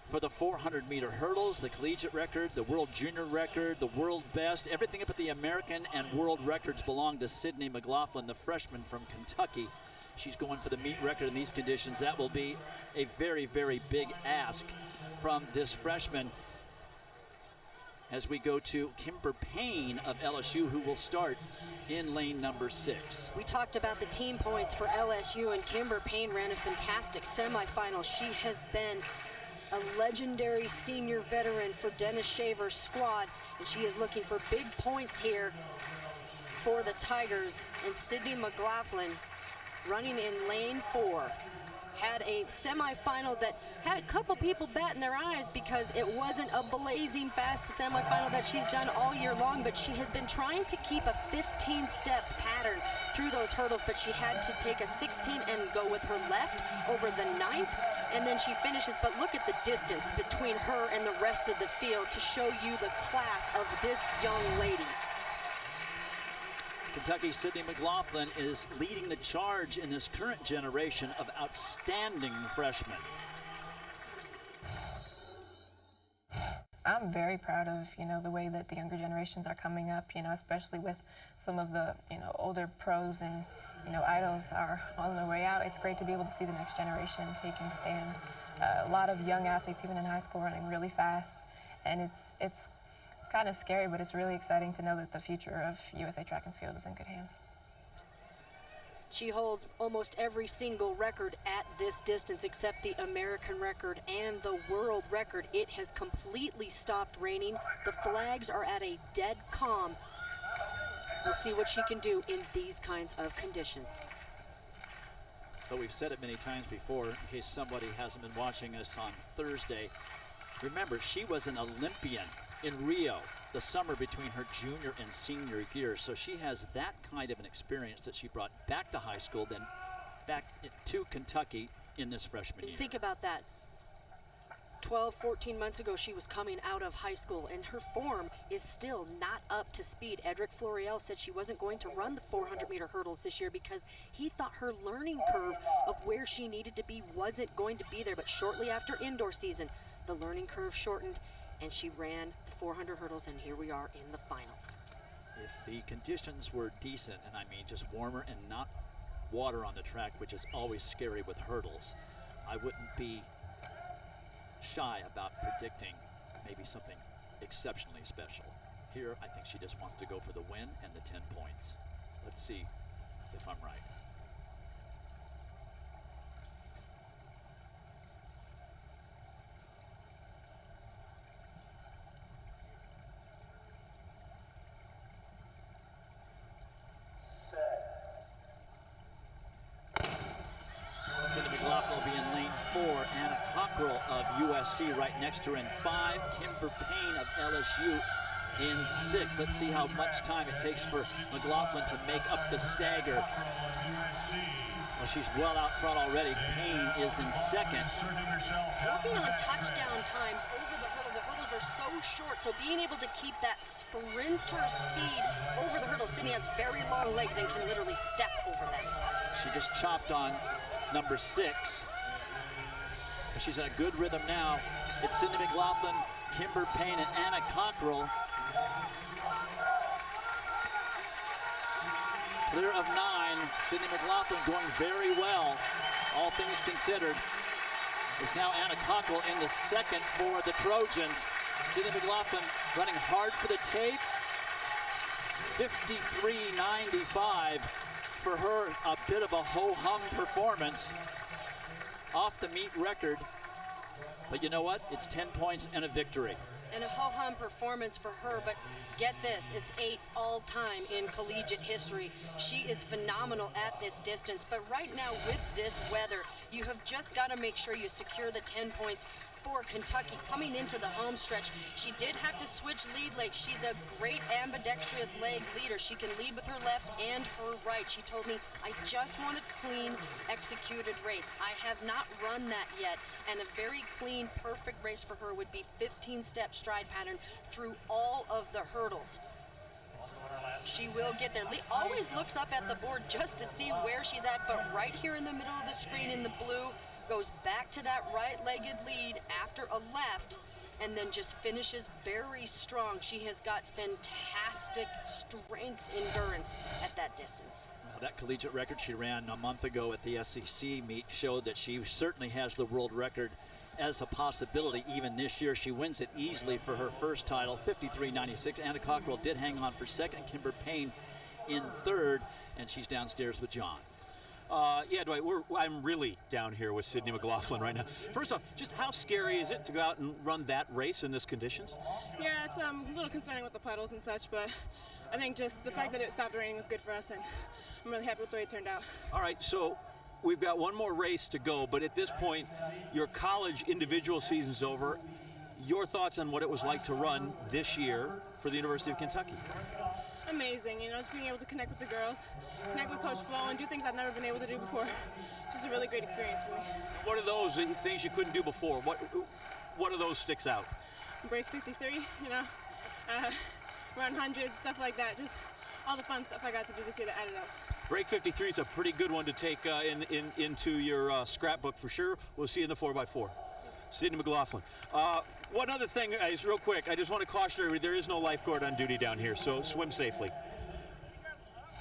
for the 400-meter hurdles, the collegiate record, the world junior record, the world best. Everything up at the American and world records belong to Sydney McLaughlin, the freshman from Kentucky. She's going for the meet record in these conditions. That will be a very, very big ask from this freshman. As we go to Kimber Payne of LSU, who will start in lane number 6. We talked about the team points for LSU, and Kimber Payne ran a fantastic semifinal. She has been a legendary senior veteran for Dennis Shaver's squad, and she is looking for big points here for the Tigers. And Sydney McLaughlin running in lane 4. Had a semifinal that had a couple people batting their eyes because it wasn't a blazing fast semifinal that she's done all year long, but she has been trying to keep a 15-step pattern through those hurdles, but she had to take a 16 and go with her left over the 9th, and then she finishes. But look at the distance between her and the rest of the field to show you the class of this young lady. Kentucky's Sydney McLaughlin is leading the charge in this current generation of outstanding freshmen. I'm very proud of, the way that the younger generations are coming up, especially with some of the, older pros and, idols are on their way out. It's great to be able to see the next generation taking stand. A lot of young athletes, even in high school, running really fast, and it's kind of scary, but it's really exciting to know that the future of USA track and field is in good hands. She holds almost every single record at this distance except the American record and the world record. It has completely stopped raining. The flags are at a dead calm. We'll see what she can do in these kinds of conditions. But we've said it many times before, in case somebody hasn't been watching us on Thursday. Remember, she was an Olympian in Rio the summer between her junior and senior year. So she has that kind of an experience that she brought back to high school, then back to Kentucky in this freshman year. Think about that. 12, 14 months ago, she was coming out of high school, and her form is still not up to speed. Edric Floriel said she wasn't going to run the 400-meter hurdles this year because he thought her learning curve of where she needed to be wasn't going to be there. But shortly after indoor season, the learning curve shortened, and she ran the 400 hurdles, and here we are in the finals. If the conditions were decent, and I mean just warmer and not water on the track, which is always scary with hurdles, I wouldn't be shy about predicting maybe something exceptionally special. Here, I think she just wants to go for the win and the 10 points. Let's see if I'm right. Sydney McLaughlin will be in lane 4. Anna Cockrell of USC right next to her in 5. Kimber Payne of LSU in 6. Let's see how much time it takes for McLaughlin to make up the stagger. Well, she's well out front already. Payne is in 2nd. Working on touchdown times over the hurdle. The hurdles are so short, so being able to keep that sprinter speed over the hurdle. Sydney has very long legs and can literally step over them. She just chopped on number 6. She's in a good rhythm now. It's Sydney McLaughlin, Kimber Payne, and Anna Cockrell. Clear of 9. Sydney McLaughlin going very well, all things considered. It's now Anna Cockrell in the 2nd for the Trojans. Sydney McLaughlin running hard for the tape. 53.95. For her, a bit of a ho-hum performance off the meet record. But you know what? It's 10 points and a victory. And a ho-hum performance for her, but get this, it's 8 all-time in collegiate history. She is phenomenal at this distance, but right now with this weather, you have just got to make sure you secure the 10 points for Kentucky coming into the home stretch. She did have to switch lead legs. She's a great ambidextrous leg leader. She can lead with her left and her right. She told me, I just want a clean, executed race. I have not run that yet, and a very clean, perfect race for her would be 15-step stride pattern through all of the hurdles. She will get there. Lee always looks up at the board just to see where she's at, but right here in the middle of the screen in the blue, goes back to that right-legged lead after a left, and then just finishes very strong. She has got fantastic strength endurance at that distance. Well, that collegiate record she ran a month ago at the SEC meet showed that she certainly has the world record as a possibility even this year. She wins it easily for her first title, 53.96. Anna Cockrell did hang on for second, Kimber Payne in third, and she's downstairs with John. Yeah, Dwight, I'm really down here with Sydney McLaughlin right now. First off, just how scary is it to go out and run that race in this conditions? Yeah, it's a little concerning with the puddles and such, but I think just the fact that it stopped raining was good for us, and I'm really happy with the way it turned out. All right, so we've got one more race to go, but at this point, your college individual season's over. Your thoughts on what it was like to run this year for the University of Kentucky? Amazing, you know, just being able to connect with the girls, connect with Coach Flo, and do things I've never been able to do before. Just a really great experience for me. What are those things you couldn't do before? What of those sticks out? Break 53, you know, run hundreds, stuff like that. Just all the fun stuff I got to do this year that added up. Break 53 is a pretty good one to take into your scrapbook for sure. We'll see you in the 4x4. Sydney McLaughlin. One other thing, guys, real quick, I just want to caution everybody, there is no lifeguard on duty down here, so swim safely.